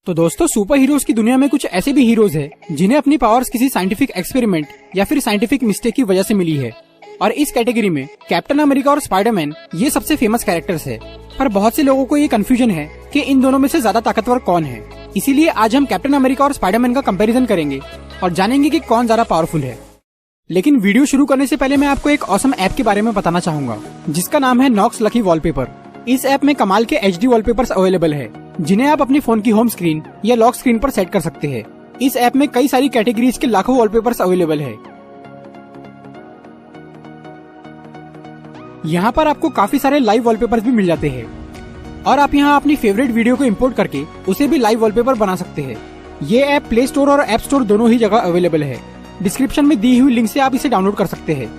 तो दोस्तों, super heroes की दुनिया में कुछ ऐसे भी हीरोज हैं जिन्हें अपनी पावर्स किसी साइंटिफिक एक्सपेरिमेंट या फिर साइंटिफिक मिस्टेक की वजह से मिली है। और इस कैटेगरी में कैप्टन अमेरिका और स्पाइडरमैन ये सबसे फेमस कैरेक्टर्स है। पर बहुत से लोगों को ये कंफ्यूजन है कि इन दोनों में से ज्यादा ताकतवर कौन है। इसीलिए आज हम कैप्टन अमेरिका और स्पाइडरमैन का कंपैरिजन करेंगे और जानेंगे कि कौन ज्यादा पावरफुल है। लेकिन वीडियो शुरू करने से पहले मैं आपको एक ऑसम ऐप के बारे में बताना चाहूंगा जिसका नाम है नॉक्स लकी वॉलपेपर। इस ऐप में कमाल के HD वॉलपेपर्स अवेलेबल है जिन्हें आप अपनी फोन की होम स्क्रीन या लॉक स्क्रीन पर सेट कर सकते हैं। इस ऐप में कई सारी कैटेगरीज के लाखों वॉलपेपर्स अवेलेबल है। यहाँ पर आपको काफी सारे लाइव वॉलपेपर्स भी मिल जाते हैं और आप यहाँ अपनी फेवरेट वीडियो को इंपोर्ट करके उसे भी लाइव वॉलपेपर बना सकते हैं। ये ऐप प्ले स्टोर और ऐप स्टोर दोनों ही जगह अवेलेबल है। डिस्क्रिप्शन में दी हुई लिंक से आप इसे डाउनलोड कर सकते हैं।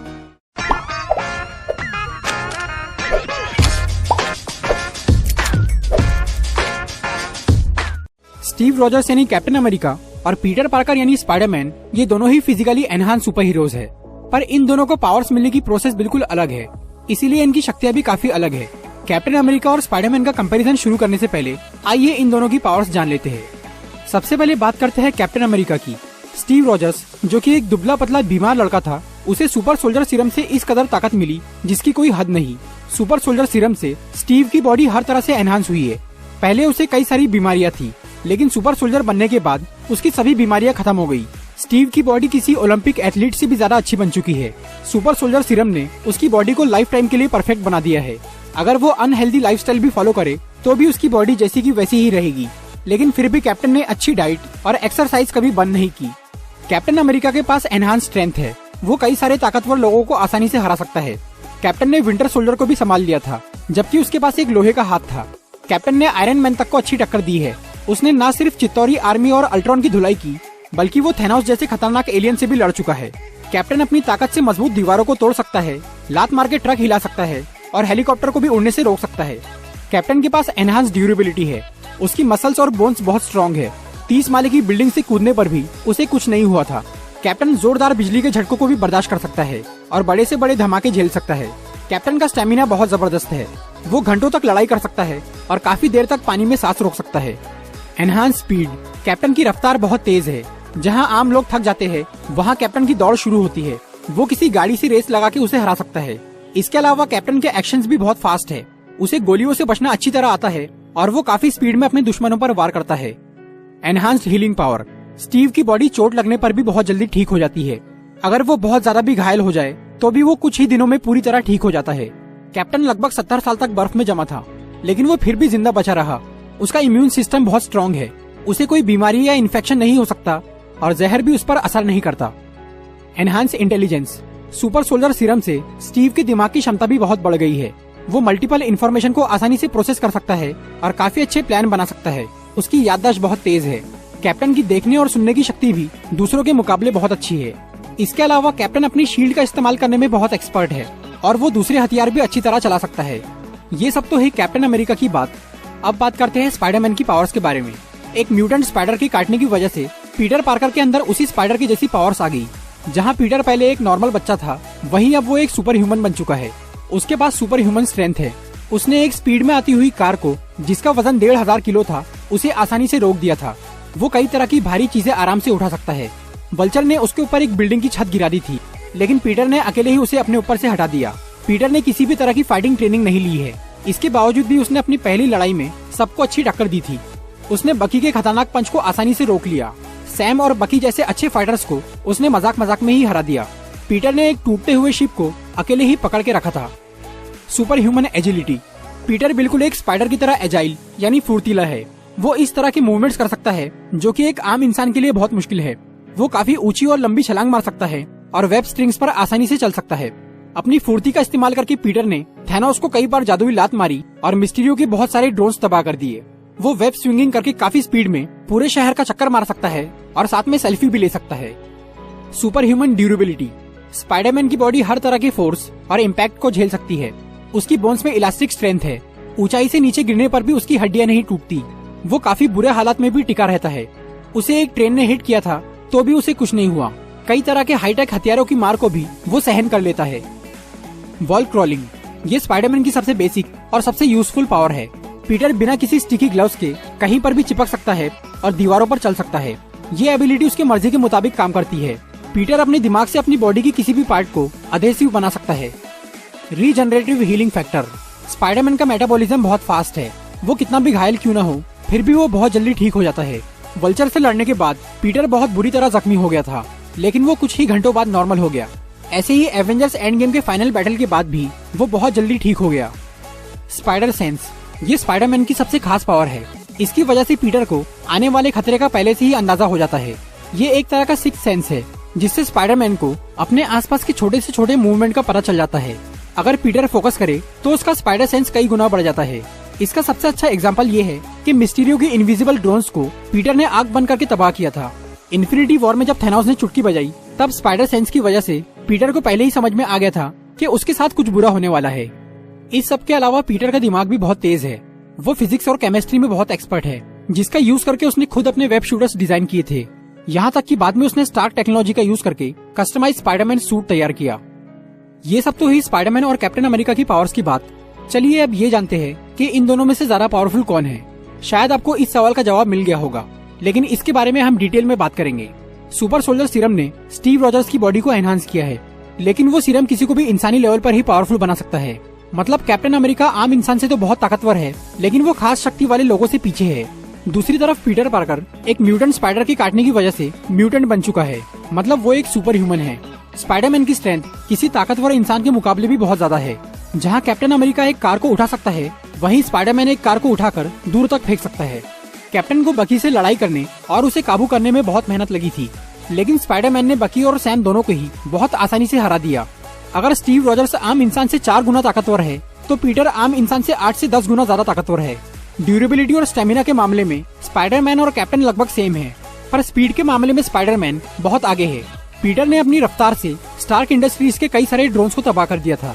स्टीव रॉजर्स यानी कैप्टन अमेरिका और पीटर पार्कर यानी स्पाइडरमैन ये दोनों ही फिजिकली एनहांस सुपर हीरोज है। पर इन दोनों को पावर्स मिलने की प्रोसेस बिल्कुल अलग है, इसीलिए इनकी शक्तियां भी काफी अलग है। कैप्टन अमेरिका और स्पाइडरमैन का कंपैरिजन शुरू करने से पहले आइए इन दोनों की पावर्स जान लेते हैं। सबसे पहले बात करते हैं कैप्टन अमेरिका की। स्टीव रॉजर्स, जो कि एक दुबला पतला बीमार लड़का था, उसे सुपर सोल्जर सीरम से इस कदर ताकत मिली जिसकी कोई हद नहीं। सुपर सोल्जर सीरम से स्टीव की बॉडी हर तरह से एनहांस हुई है। पहले उसे कई सारी बीमारियां थी, लेकिन सुपर सोल्जर बनने के बाद उसकी सभी बीमारियां खत्म हो गई। स्टीव की बॉडी किसी ओलंपिक एथलीट से भी ज्यादा अच्छी बन चुकी है। सुपर सोल्जर सीरम ने उसकी बॉडी को लाइफ टाइम के लिए परफेक्ट बना दिया है। अगर वो अनहेल्दी लाइफस्टाइल भी फॉलो करे तो भी उसकी बॉडी जैसी की वैसी ही रहेगी। लेकिन फिर भी कैप्टन ने अच्छी डाइट और एक्सरसाइज कभी बंद नहीं की। कैप्टन अमेरिका के पास एनहांस स्ट्रेंथ है। वो कई सारे ताकतवर लोगों को आसानी से हरा सकता है। कैप्टन ने विंटर सोल्जर को भी संभाल लिया था, जबकि उसके पास एक लोहे का हाथ था। कैप्टन ने आयरन मैन तक को अच्छी टक्कर दी है। उसने न सिर्फ चित्तौरी आर्मी और अल्ट्रॉन की धुलाई की, बल्कि वो थैनोस जैसे खतरनाक एलियन से भी लड़ चुका है। कैप्टन अपनी ताकत से मजबूत दीवारों को तोड़ सकता है, लात मार के ट्रक हिला सकता है और हेलीकॉप्टर को भी उड़ने से रोक सकता है। कैप्टन के पास एनहांस ड्यूरेबिलिटी है। उसकी मसल्स और बोन्स बहुत स्ट्रॉन्ग है। 30 माले की बिल्डिंग से कूदने पर भी उसे कुछ नहीं हुआ था। कैप्टन जोरदार बिजली के झटकों को भी बर्दाश्त कर सकता है और बड़े से बड़े धमाके झेल सकता है। कैप्टन का स्टेमिना बहुत जबरदस्त है। वो घंटों तक लड़ाई कर सकता है और काफी देर तक पानी में सांस रोक सकता है। एनहांस स्पीड, कैप्टन की रफ्तार बहुत तेज है। जहां आम लोग थक जाते हैं, वहां कैप्टन की दौड़ शुरू होती है। वो किसी गाड़ी से रेस लगा के उसे हरा सकता है। इसके अलावा कैप्टन के एक्शंस भी बहुत फास्ट है। उसे गोलियों से बचना अच्छी तरह आता है और वो काफी स्पीड में अपने दुश्मनों पर वार करता है। एनहांस्ड हीलिंग पावर, स्टीव की बॉडी चोट लगने पर भी बहुत जल्दी ठीक हो जाती है। अगर वो बहुत ज्यादा भी घायल हो जाए तो भी वो कुछ ही दिनों में पूरी तरह ठीक हो जाता है। कैप्टन लगभग 70 साल तक बर्फ में जमा था, लेकिन वो फिर भी जिंदा बचा रहा। उसका इम्यून सिस्टम बहुत स्ट्रॉन्ग है। उसे कोई बीमारी या इन्फेक्शन नहीं हो सकता और जहर भी उस पर असर नहीं करता। Enhance intelligence, super soldier serum से स्टीव की दिमाग की क्षमता भी बहुत बढ़ गई है। वो मल्टीपल इन्फॉर्मेशन को आसानी से प्रोसेस कर सकता है और काफी अच्छे प्लान बना सकता है। उसकी याददाश्त बहुत तेज है। कैप्टन की देखने और सुनने की शक्ति भी दूसरों के मुकाबले बहुत अच्छी है। इसके अलावा कैप्टन अपनी शील्ड का इस्तेमाल करने में बहुत एक्सपर्ट है और वो दूसरे हथियार भी अच्छी तरह चला सकता है। ये सब तो है कैप्टन अमेरिका की बात। अब बात करते हैं स्पाइडरमैन की पावर्स के बारे में। एक म्यूटेंट स्पाइडर के काटने की वजह से पीटर पार्कर के अंदर उसी स्पाइडर की जैसी पावर्स आ गई। जहां पीटर पहले एक नॉर्मल बच्चा था, वहीं अब वो एक सुपर ह्यूमन बन चुका है। उसके पास सुपर ह्यूमन स्ट्रेंथ है। उसने एक स्पीड में आती हुई कार को, जिसका वजन 1500 किलो था, उसे आसानी से रोक दिया था। वो कई तरह की भारी चीजें आराम से उठा सकता है। वल्चर ने उसके ऊपर एक बिल्डिंग की छत गिरा दी थी, लेकिन पीटर ने अकेले ही उसे अपने ऊपर से हटा दिया। पीटर ने किसी भी तरह की फाइटिंग ट्रेनिंग नहीं ली है। इसके बावजूद भी उसने अपनी पहली लड़ाई में सबको अच्छी टक्कर दी थी। उसने बकी के खतरनाक पंच को आसानी से रोक लिया। सैम और बकी जैसे अच्छे फाइटर्स को उसने मजाक मजाक में ही हरा दिया। पीटर ने एक टूटते हुए शिप को अकेले ही पकड़ के रखा था। सुपर ह्यूमन एजिलिटी, पीटर बिल्कुल एक स्पाइडर की तरह एजाइल यानी फुर्तीला है। वो इस तरह के मूवमेंट्स कर सकता है जो कि एक आम इंसान के लिए बहुत मुश्किल है। वो काफी ऊंची और लंबी छलांग मार सकता है और वेब स्ट्रिंग्स पर आसानी से चल सकता है। अपनी फुर्ती का इस्तेमाल करके पीटर ने थैनोस को कई बार जादुई लात मारी और मिस्टीरियो के बहुत सारे ड्रोन्स तबाह कर दिए। वो वेब स्विंगिंग करके काफी स्पीड में पूरे शहर का चक्कर मार सकता है और साथ में सेल्फी भी ले सकता है। सुपर ह्यूमन ड्यूरेबिलिटी, स्पाइडरमैन की बॉडी हर तरह के फोर्स और इम्पैक्ट को झेल सकती है। उसकी बोन्स में इलास्टिक स्ट्रेंथ है। ऊंचाई से नीचे गिरने पर भी उसकी हड्डियां नहीं टूटती। वो काफी बुरे हालात में भी टिका रहता है। उसे एक ट्रेन ने हिट किया था तो भी उसे कुछ नहीं हुआ। कई तरह के हाईटेक हथियारों की मार को भी वो सहन कर लेता है। वॉल क्रॉलिंग, ये स्पाइडरमैन की सबसे बेसिक और सबसे यूजफुल पावर है। पीटर बिना किसी स्टिकी ग्लव्स के कहीं पर भी चिपक सकता है और दीवारों पर चल सकता है। ये एबिलिटी उसके मर्जी के मुताबिक काम करती है। पीटर अपने दिमाग से अपनी बॉडी की किसी भी पार्ट को अधेसिव बना सकता है। Regenerative healing factor. स्पाइडरमैन का मेटाबॉलिज्म बहुत फास्ट है। वो कितना भी घायल क्यों न हो, फिर भी वो बहुत जल्दी ठीक हो जाता है। वल्चर से लड़ने के बाद पीटर बहुत बुरी तरह जख्मी हो गया था, लेकिन वो कुछ ही घंटों बाद नॉर्मल हो गया। ऐसे ही एवेंजर्स एंड गेम के फाइनल बैटल के बाद भी वो बहुत जल्दी ठीक हो गया। Spider sense. ये स्पाइडरमैन की सबसे खास पावर है। इसकी वजह से पीटर को आने वाले खतरे का पहले से ही अंदाजा हो जाता है। ये एक तरह का सिक्स्थ सेंस है, जिससे स्पाइडरमैन को अपने आसपास के छोटे से छोटे मूवमेंट का पता चल जाता है। अगर पीटर फोकस करे तो उसका स्पाइडर सेंस कई गुना बढ़ जाता है। इसका सबसे अच्छा एग्जांपल ये है कि मिस्टीरियो के इनविजिबल ड्रोन्स को पीटर ने आग बंद करके तबाह किया था। इन्फिनिटी वॉर में जब थैनोस ने चुटकी बजाई, तब स्पाइडर सेंस की वजह से पीटर को पहले ही समझ में आ गया था कि उसके साथ कुछ बुरा होने वाला है। इस सब के अलावा पीटर का दिमाग भी बहुत तेज है। वो फिजिक्स और केमिस्ट्री में बहुत एक्सपर्ट है, जिसका यूज करके उसने खुद अपने वेब शूटर्स डिजाइन किए थे। यहाँ तक कि बाद में उसने स्टार्क टेक्नोलॉजी का यूज करके कस्टमाइज स्पाइडरमैन सूट तैयार किया। ये सब तो ही स्पाइडरमैन और कैप्टन अमेरिका की पावर्स की बात। चलिए अब ये जानते हैं कि इन दोनों में से ज्यादा पावरफुल कौन है। शायद आपको इस सवाल का जवाब मिल गया होगा, लेकिन इसके बारे में हम डिटेल में बात करेंगे। सुपर सोल्जर सीरम ने स्टीव रॉजर्स की बॉडी को एनहांस किया है, लेकिन वो सीरम किसी को भी इंसानी लेवल पर ही पावरफुल बना सकता है। मतलब कैप्टन अमेरिका आम इंसान से तो बहुत ताकतवर है, लेकिन वो खास शक्ति वाले लोगों से पीछे है। दूसरी तरफ पीटर पार्कर एक म्यूटेंट स्पाइडर के काटने की वजह से म्यूटेंट बन चुका है। मतलब वो एक सुपर ह्यूमन है। स्पाइडरमैन की स्ट्रेंथ किसी ताकतवर इंसान के मुकाबले भी बहुत ज्यादा है। जहाँ कैप्टन अमेरिका एक कार को उठा सकता है, वहीं स्पाइडरमैन एक कार को उठाकर दूर तक फेंक सकता है। कैप्टन को बकी से लड़ाई करने और उसे काबू करने में बहुत मेहनत लगी थी, लेकिन स्पाइडरमैन ने बकी और सैम दोनों को ही बहुत आसानी से हरा दिया। अगर स्टीव रॉजर्स आम इंसान से 4 गुना ताकतवर है, तो पीटर आम इंसान से 8 से 10 गुना ज्यादा ताकतवर है। ड्यूरेबिलिटी और स्टेमिना के मामले में स्पाइडरमैन और कैप्टन लगभग सेम है, पर स्पीड के मामले में स्पाइडरमैन बहुत आगे है। पीटर ने अपनी रफ्तार से स्टार्क इंडस्ट्रीज के कई सारे ड्रोन्स को तबाह कर दिया था।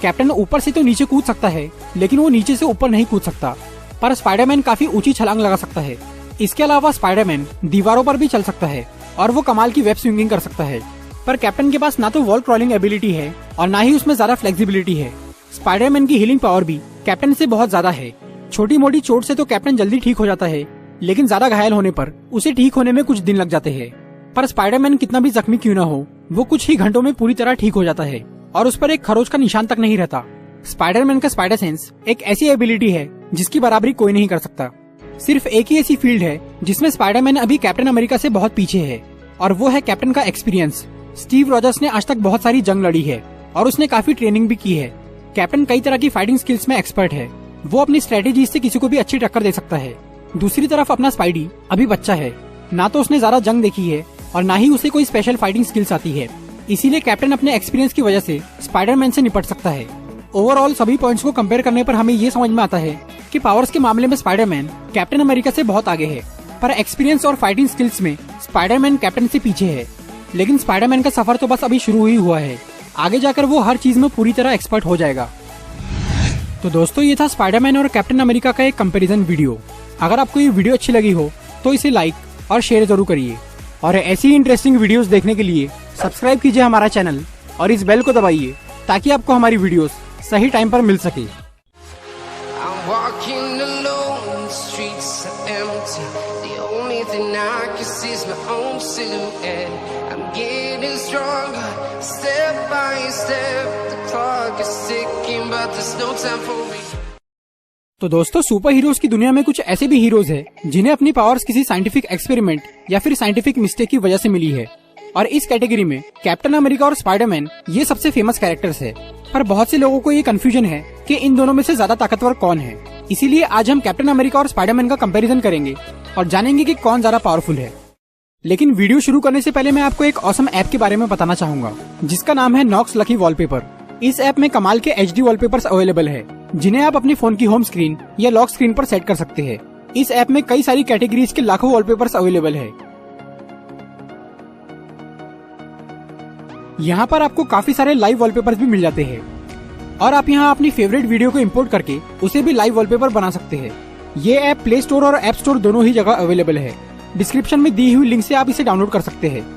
कैप्टन ऊपर से तो नीचे कूद सकता है, लेकिन वो नीचे से ऊपर नहीं कूद सकता, पर स्पाइडरमैन काफी ऊंची छलांग लगा सकता है। इसके अलावा स्पाइडरमैन दीवारों पर भी चल सकता है और वो कमाल की वेब स्विंगिंग कर सकता है। पर कैप्टन के पास ना तो वॉल क्रॉलिंग एबिलिटी है और ना ही उसमें ज्यादा फ्लेक्सिबिलिटी है। स्पाइडरमैन की हीलिंग पावर भी कैप्टन से बहुत ज्यादा है। छोटी मोटी चोट से तो कैप्टन जल्दी ठीक हो जाता है, लेकिन ज्यादा घायल होने पर उसे ठीक होने में कुछ दिन लग जाते हैं। पर स्पाइडरमैन कितना भी जख्मी क्यों न हो, वो कुछ ही घंटों में पूरी तरह ठीक हो जाता है और उस पर एक खरोच का निशान तक नहीं रहता। स्पाइडरमैन का स्पाइडर सेंस एक ऐसी एबिलिटी है जिसकी बराबरी कोई नहीं कर सकता। सिर्फ एक ही ऐसी फील्ड है जिसमें स्पाइडरमैन अभी कैप्टन अमेरिका से बहुत पीछे है, और वो है कैप्टन का एक्सपीरियंस। स्टीव रॉजर्स ने आज तक बहुत सारी जंग लड़ी है और उसने काफी ट्रेनिंग भी की है। कैप्टन कई तरह की फाइटिंग स्किल्स में एक्सपर्ट है। वो अपनी स्ट्रेटेजी से किसी को भी अच्छी टक्कर दे सकता है। दूसरी तरफ अपना स्पाइडी अभी बच्चा है, ना तो उसने ज्यादा जंग देखी है और ना ही उसे कोई स्पेशल फाइटिंग स्किल्स आती है। इसीलिए कैप्टन अपने एक्सपीरियंस की वजह से स्पाइडरमैन से निपट सकता है। ओवरऑल सभी पॉइंट्स को कंपेयर करने पर हमें ये समझ में आता है कि पावर्स के मामले में स्पाइडरमैन कैप्टन अमेरिका से बहुत आगे है, पर एक्सपीरियंस और फाइटिंग स्किल्स में स्पाइडरमैन कैप्टन से पीछे है। लेकिन स्पाइडरमैन का सफर तो बस अभी शुरू ही हुआ है। आगे जाकर वो हर चीज में पूरी तरह एक्सपर्ट हो जाएगा। तो दोस्तों, ये था स्पाइडरमैन और कैप्टन अमेरिका का एक कंपैरिजन वीडियो। अगर आपको ये वीडियो अच्छी लगी हो तो इसे लाइक और शेयर जरूर करिए, और ऐसी ही इंटरेस्टिंग वीडियोस देखने के लिए सब्सक्राइब कीजिए हमारा चैनल और इस बेल को दबाइए ताकि आपको हमारी वीडियोस सही टाइम पर मिल सके। I'm walking alone, the streets are empty. The only thing I can see is my own silhouette. I'm getting stronger, step by step. The clock is ticking, but there's no time for me. तो दोस्तों, super heroes की दुनिया में कुछ ऐसे भी heroes हैं जिन्हें अपनी पावर्स किसी साइंटिफिक एक्सपेरिमेंट या फिर साइंटिफिक मिस्टेक की वजह से मिली है, और इस कैटेगरी में कैप्टन अमेरिका और स्पाइडरमैन ये सबसे फेमस कैरेक्टर्स है। पर बहुत से लोगों को ये कंफ्यूजन है कि इन दोनों में से ज्यादा ताकतवर कौन है। इसीलिए आज हम कैप्टन अमेरिका और स्पाइडरमैन का कंपैरिजन करेंगे और जानेंगे कि कौन ज्यादा पावरफुल है। लेकिन वीडियो शुरू करने से पहले मैं आपको एक ऑसम ऐप के बारे में बताना चाहूंगा, जिसका नाम है नॉक्स लकी वॉलपेपर। इस ऐप में कमाल के HD वॉलपेपर्स अवेलेबल है, जिन्हें आप अपनी फोन की होम स्क्रीन या लॉक स्क्रीन पर सेट कर सकते हैं। इस ऐप में कई सारी कैटेगरीज के लाखों वॉलपेपर्स अवेलेबल है। यहाँ पर आपको काफी सारे लाइव वॉलपेपर्स भी मिल जाते हैं, और आप यहाँ अपनी फेवरेट वीडियो को इंपोर्ट करके उसे भी लाइव वॉलपेपर बना सकते हैं। ये ऐप प्ले स्टोर और ऐप स्टोर दोनों ही जगह अवेलेबल है। डिस्क्रिप्शन में दी हुई लिंक से आप इसे डाउनलोड कर सकते हैं।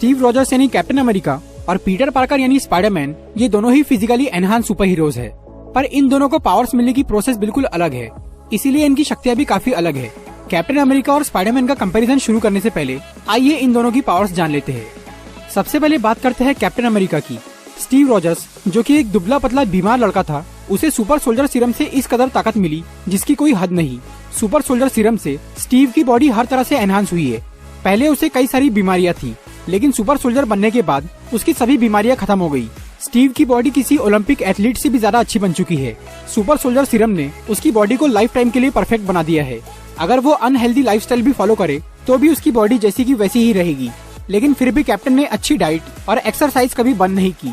स्टीव रॉजर्स यानी कैप्टन अमेरिका और पीटर पार्कर यानी स्पाइडरमैन ये दोनों ही फिजिकली एनहांस सुपर हीरोज है, पर इन दोनों को पावर्स मिलने की प्रोसेस बिल्कुल अलग है, इसीलिए इनकी शक्तियां भी काफी अलग है। कैप्टन अमेरिका और स्पाइडरमैन का कंपैरिजन शुरू करने से पहले आइए इन दोनों की पावर्स जान लेते हैं। सबसे पहले बात करते हैं कैप्टन अमेरिका की। स्टीव रॉजर्स जो कि एक दुबला पतला बीमार लड़का था, उसे सुपर सोल्जर सीरम से इस कदर ताकत मिली जिसकी कोई हद नहीं। सुपर सोल्जर सीरम से स्टीव की बॉडी हर तरह से एनहांस हुई है। पहले उसे कई सारी बीमारियां थी, लेकिन सुपर सोल्जर बनने के बाद उसकी सभी बीमारियां खत्म हो गई। स्टीव की बॉडी किसी ओलंपिक एथलीट से भी ज्यादा अच्छी बन चुकी है। सुपर सोल्जर सीरम ने उसकी बॉडी को लाइफ टाइम के लिए परफेक्ट बना दिया है। अगर वो अनहेल्दी लाइफस्टाइल भी फॉलो करे तो भी उसकी बॉडी जैसी की वैसी ही रहेगी। लेकिन फिर भी कैप्टन ने अच्छी डाइट और एक्सरसाइज कभी बंद नहीं की।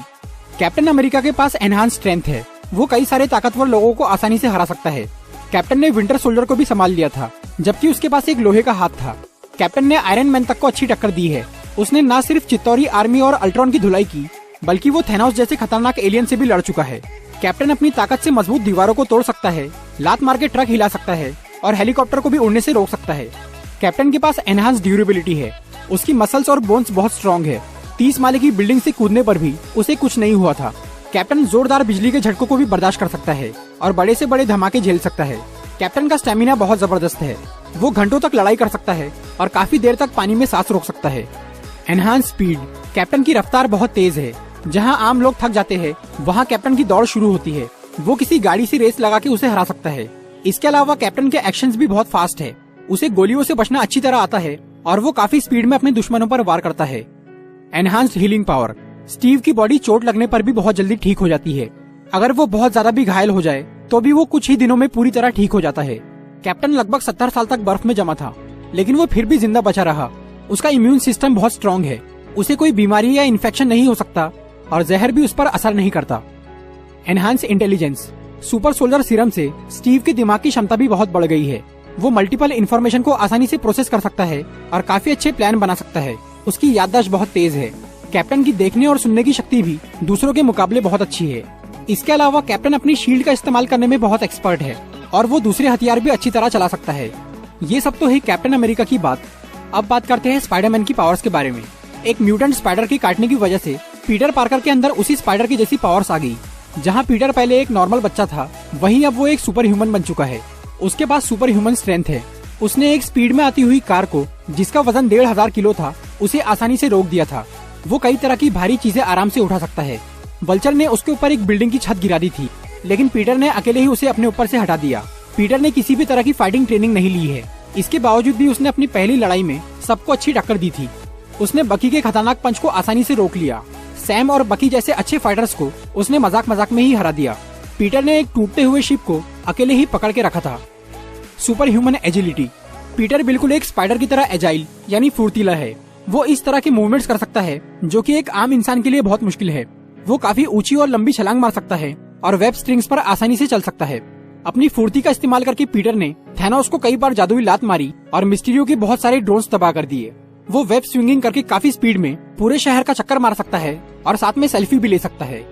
कैप्टन अमेरिका के पास एनहांस स्ट्रेंथ है, वो कई सारे ताकतवर लोगों को आसानी से हरा सकता है। कैप्टन ने विंटर सोल्जर को भी संभाल लिया था, जबकि उसके पास एक लोहे का हाथ था। कैप्टन ने आयरन मैन तक को अच्छी टक्कर दी है। उसने न सिर्फ चित्तौरी आर्मी और अल्ट्रॉन की धुलाई की, बल्कि वो थैनोस जैसे खतरनाक एलियन से भी लड़ चुका है। कैप्टन अपनी ताकत से मजबूत दीवारों को तोड़ सकता है, लात मार के ट्रक हिला सकता है और हेलीकॉप्टर को भी उड़ने से रोक सकता है। कैप्टन के पास एनहांस ड्यूरेबिलिटी है, उसकी मसल्स और बोन्स बहुत स्ट्रॉन्ग है। 30 माले की बिल्डिंग से कूदने पर भी उसे कुछ नहीं हुआ था। कैप्टन जोरदार बिजली के झटकों को भी बर्दाश्त कर सकता है और बड़े से बड़े धमाके झेल सकता है। कैप्टन का स्टेमिना बहुत जबरदस्त है, वो घंटों तक लड़ाई कर सकता है और काफी देर तक पानी में सांस रोक सकता है। एनहांस स्पीड, कैप्टन की रफ्तार बहुत तेज है। जहां आम लोग थक जाते हैं, वहां कैप्टन की दौड़ शुरू होती है। वो किसी गाड़ी से रेस लगा के उसे हरा सकता है। इसके अलावा कैप्टन के एक्शंस भी बहुत फास्ट है। उसे गोलियों से बचना अच्छी तरह आता है और वो काफी स्पीड में अपने दुश्मनों पर वार करता है। एनहांस्ड हीलिंग पावर, स्टीव की बॉडी चोट लगने पर भी बहुत जल्दी ठीक हो जाती है। अगर वो बहुत ज्यादा भी घायल हो जाए तो भी वो कुछ ही दिनों में पूरी तरह ठीक हो जाता है। कैप्टन लगभग 70 साल तक बर्फ में जमा था, लेकिन वो फिर भी जिंदा बचा रहा। उसका इम्यून सिस्टम बहुत स्ट्रॉन्ग है, उसे कोई बीमारी या इन्फेक्शन नहीं हो सकता और जहर भी उस पर असर नहीं करता। Enhance intelligence, super soldier serum से स्टीव के दिमाग की क्षमता भी बहुत बढ़ गई है। वो मल्टीपल इन्फॉर्मेशन को आसानी से प्रोसेस कर सकता है और काफी अच्छे प्लान बना सकता है। उसकी याददाश्त बहुत तेज है। कैप्टन की देखने और सुनने की शक्ति भी दूसरों के मुकाबले बहुत अच्छी है। इसके अलावा कैप्टन अपनी शील्ड का इस्तेमाल करने में बहुत एक्सपर्ट है और वो दूसरे हथियार भी अच्छी तरह चला सकता है। ये सब तो है कैप्टन अमेरिका की बात। अब बात करते हैं स्पाइडरमैन की पावर्स के बारे में। एक म्यूटेंट स्पाइडर के काटने की वजह से पीटर पार्कर के अंदर उसी स्पाइडर की जैसी पावर्स आ गई। जहाँ पीटर पहले एक नॉर्मल बच्चा था, वहीं अब वो एक सुपर ह्यूमन बन चुका है। उसके पास सुपर ह्यूमन स्ट्रेंथ है। उसने एक स्पीड में आती हुई कार को, जिसका वजन 1500 किलो था, उसे आसानी से रोक दिया था। वो कई तरह की भारी चीजें आराम से उठा सकता है। वल्चर ने उसके ऊपर एक बिल्डिंग की छत गिरा दी थी, लेकिन पीटर ने अकेले ही उसे अपने ऊपर से हटा दिया। पीटर ने किसी भी तरह की फाइटिंग ट्रेनिंग नहीं ली है। इसके बावजूद भी उसने अपनी पहली लड़ाई में सबको अच्छी टक्कर दी थी। उसने बकी के खतरनाक पंच को आसानी से रोक लिया। सैम और बकी जैसे अच्छे फाइटर्स को उसने मजाक मजाक में ही हरा दिया। पीटर ने एक टूटते हुए शिप को अकेले ही पकड़ के रखा था। सुपर ह्यूमन एजिलिटी, पीटर बिल्कुल एक स्पाइडर की तरह एजाइल यानी फुर्तीला है। वो इस तरह के मूवमेंट्स कर सकता है जो कि एक आम इंसान के लिए बहुत मुश्किल है। वो काफी ऊंची और लंबी छलांग मार सकता है और वेब स्ट्रिंग्स पर आसानी से चल सकता है। अपनी फुर्ती का इस्तेमाल करके पीटर ने थैनोस को कई बार जादुई लात मारी और मिस्टीरियो के बहुत सारे ड्रोन्स तबाह कर दिए। वो वेब स्विंगिंग करके काफी स्पीड में पूरे शहर का चक्कर मार सकता है और साथ में सेल्फी भी ले सकता है।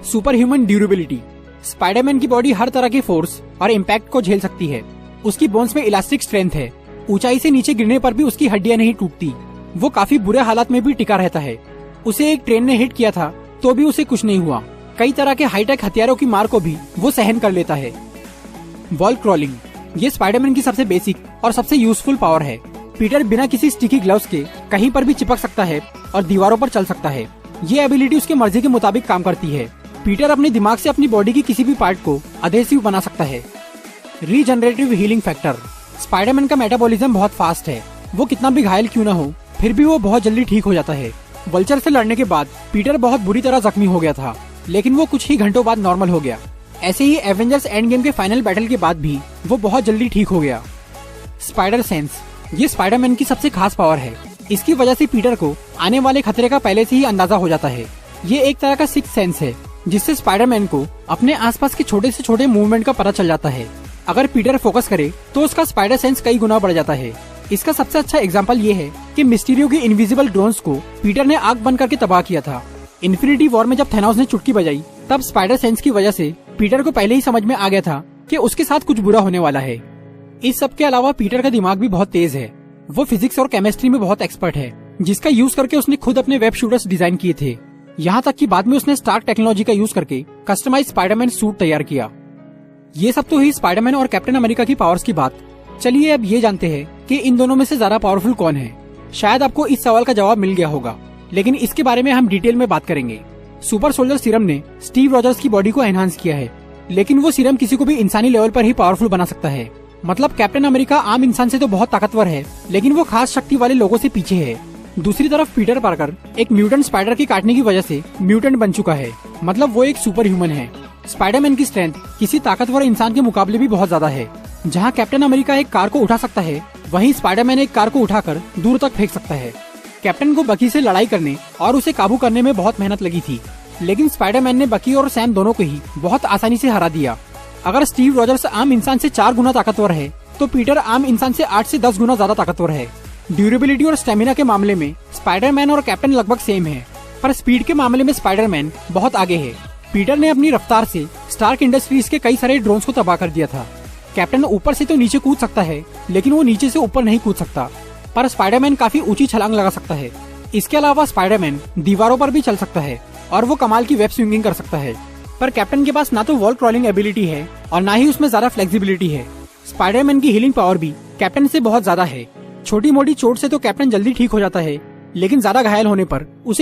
सुपर ह्यूमन ड्यूरेबिलिटी, स्पाइडरमैन की बॉडी हर तरह के फोर्स और इम्पैक्ट को झेल सकती है। उसकी बोन्स में इलास्टिक स्ट्रेंथ है। ऊंचाई से नीचे गिरने पर भी उसकी हड्डियां नहीं टूटती। वो काफी बुरे हालात में भी टिका रहता है। उसे एक ट्रेन ने हिट किया था तो भी उसे कुछ नहीं हुआ। कई तरह के हाईटेक हथियारों की मार को भी वो सहन कर लेता है। वॉल क्रॉलिंग, ये स्पाइडरमैन की सबसे बेसिक और सबसे यूजफुल पावर है। पीटर बिना किसी स्टिकी ग्लव्स के कहीं पर भी चिपक सकता है और दीवारों पर चल सकता है। ये एबिलिटी उसके मर्जी के मुताबिक काम करती है। पीटर अपने दिमाग से अपनी बॉडी की किसी भी पार्ट को अधेसिव बना सकता है। रीजनरेटिव हीलिंग फैक्टर, स्पाइडरमैन का मेटाबॉलिज्म बहुत फास्ट है। वो कितना भी घायल क्यों न हो, फिर भी वो बहुत जल्दी ठीक हो जाता है। वल्चर से लड़ने के बाद पीटर बहुत बुरी तरह जख्मी हो गया था, लेकिन वो कुछ ही घंटों बाद नॉर्मल हो गया। ऐसे ही एवेंजर्स एंड गेम के फाइनल बैटल के बाद भी वो बहुत जल्दी ठीक हो गया। स्पाइडर सेंस, ये स्पाइडरमैन की सबसे खास पावर है। इसकी वजह से पीटर को आने वाले खतरे का पहले से ही अंदाजा हो जाता है। ये एक तरह का सिक्स्थ सेंस है, जिससे स्पाइडरमैन को अपने आसपास के छोटे से छोटे मूवमेंट का पता चल जाता है। अगर पीटर फोकस करे तो उसका स्पाइडर सेंस कई गुना बढ़ जाता है। इसका सबसे अच्छा एग्जांपल ये है कि मिस्टीरियो की इनविजिबल ड्रोन्स को पीटर ने आग बंद करके तबाह किया था। इन्फिनिटी वॉर में जब थैनोस ने चुटकी बजाई, तब स्पाइडर सेंस की वजह से पीटर को पहले ही समझ में आ गया था कि उसके साथ कुछ बुरा होने वाला है। इस सब के अलावा पीटर का दिमाग भी बहुत तेज है। वो फिजिक्स और केमिस्ट्री में बहुत एक्सपर्ट है। जिसका यूज करके उसने खुद अपने वेब शूटर्स डिजाइन किए थे। यहाँ तक कि बाद में उसने स्टार्क टेक्नोलॉजी का यूज करके कस्टमाइज स्पाइडरमैन सूट तैयार किया। ये सब तो हुई स्पाइडरमैन और कैप्टन अमेरिका की पावर्स की बात। चलिए अब ये जानते हैं कि इन दोनों में से ज्यादा पावरफुल कौन है। शायद आपको इस सवाल का जवाब मिल गया होगा, लेकिन इसके बारे में हम डिटेल में बात करेंगे। सुपर सोल्जर सीरम ने स्टीव रॉजर्स की बॉडी को एनहांस किया है, लेकिन वो सीरम किसी को भी इंसानी लेवल पर ही पावरफुल बना सकता है। मतलब कैप्टन अमेरिका आम इंसान से तो बहुत ताकतवर है, लेकिन वो खास शक्ति वाले लोगों से पीछे है। दूसरी तरफ पीटर पार्कर एक म्यूटेंट स्पाइडर के काटने की वजह से म्यूटेंट बन चुका है। मतलब वो एक सुपर ह्यूमन है। स्पाइडरमैन की स्ट्रेंथ किसी ताकतवर इंसान के मुकाबले भी बहुत ज्यादा है। जहाँ कैप्टन अमेरिका एक कार को उठा सकता है, वहीं स्पाइडरमैन एक कार को उठाकर दूर तक फेंक सकता है। कैप्टन को बकी से लड़ाई करने और उसे काबू करने में बहुत मेहनत लगी थी, लेकिन स्पाइडरमैन ने बकी और सैम दोनों को ही बहुत आसानी से हरा दिया। अगर स्टीव रॉजर्स आम इंसान से 4 गुना ताकतवर है, तो पीटर आम इंसान से 8 से 10 गुना ज्यादा ताकतवर है। ड्यूरेबिलिटी और स्टेमिना के मामले में स्पाइडरमैन और कैप्टन लगभग सेम है, पर स्पीड के मामले में स्पाइडरमैन बहुत आगे है। पीटर ने अपनी रफ्तार से स्टार्क इंडस्ट्रीज के कई सारे ड्रोन्स को तबाह कर दिया था। कैप्टन ऊपर से तो नीचे कूद सकता है, लेकिन वो नीचे से ऊपर नहीं कूद सकता, पर स्पाइडरमैन काफी ऊंची छलांग लगा सकता है। इसके अलावा स्पाइडरमैन दीवारों पर भी चल सकता है और वो कमाल की वेब स्विंगिंग कर सकता है। पर कैप्टन के पास ना तो वॉल क्रॉलिंग एबिलिटी है और ना ही उसमें ज्यादा फ्लेक्सिबिलिटी है। स्पाइडरमैन की हीलिंग पावर भी कैप्टन से बहुत ज्यादा है। छोटी मोटी चोट से तो कैप्टन जल्दी ठीक हो जाता है, लेकिन ज्यादा घायल होने पर उसे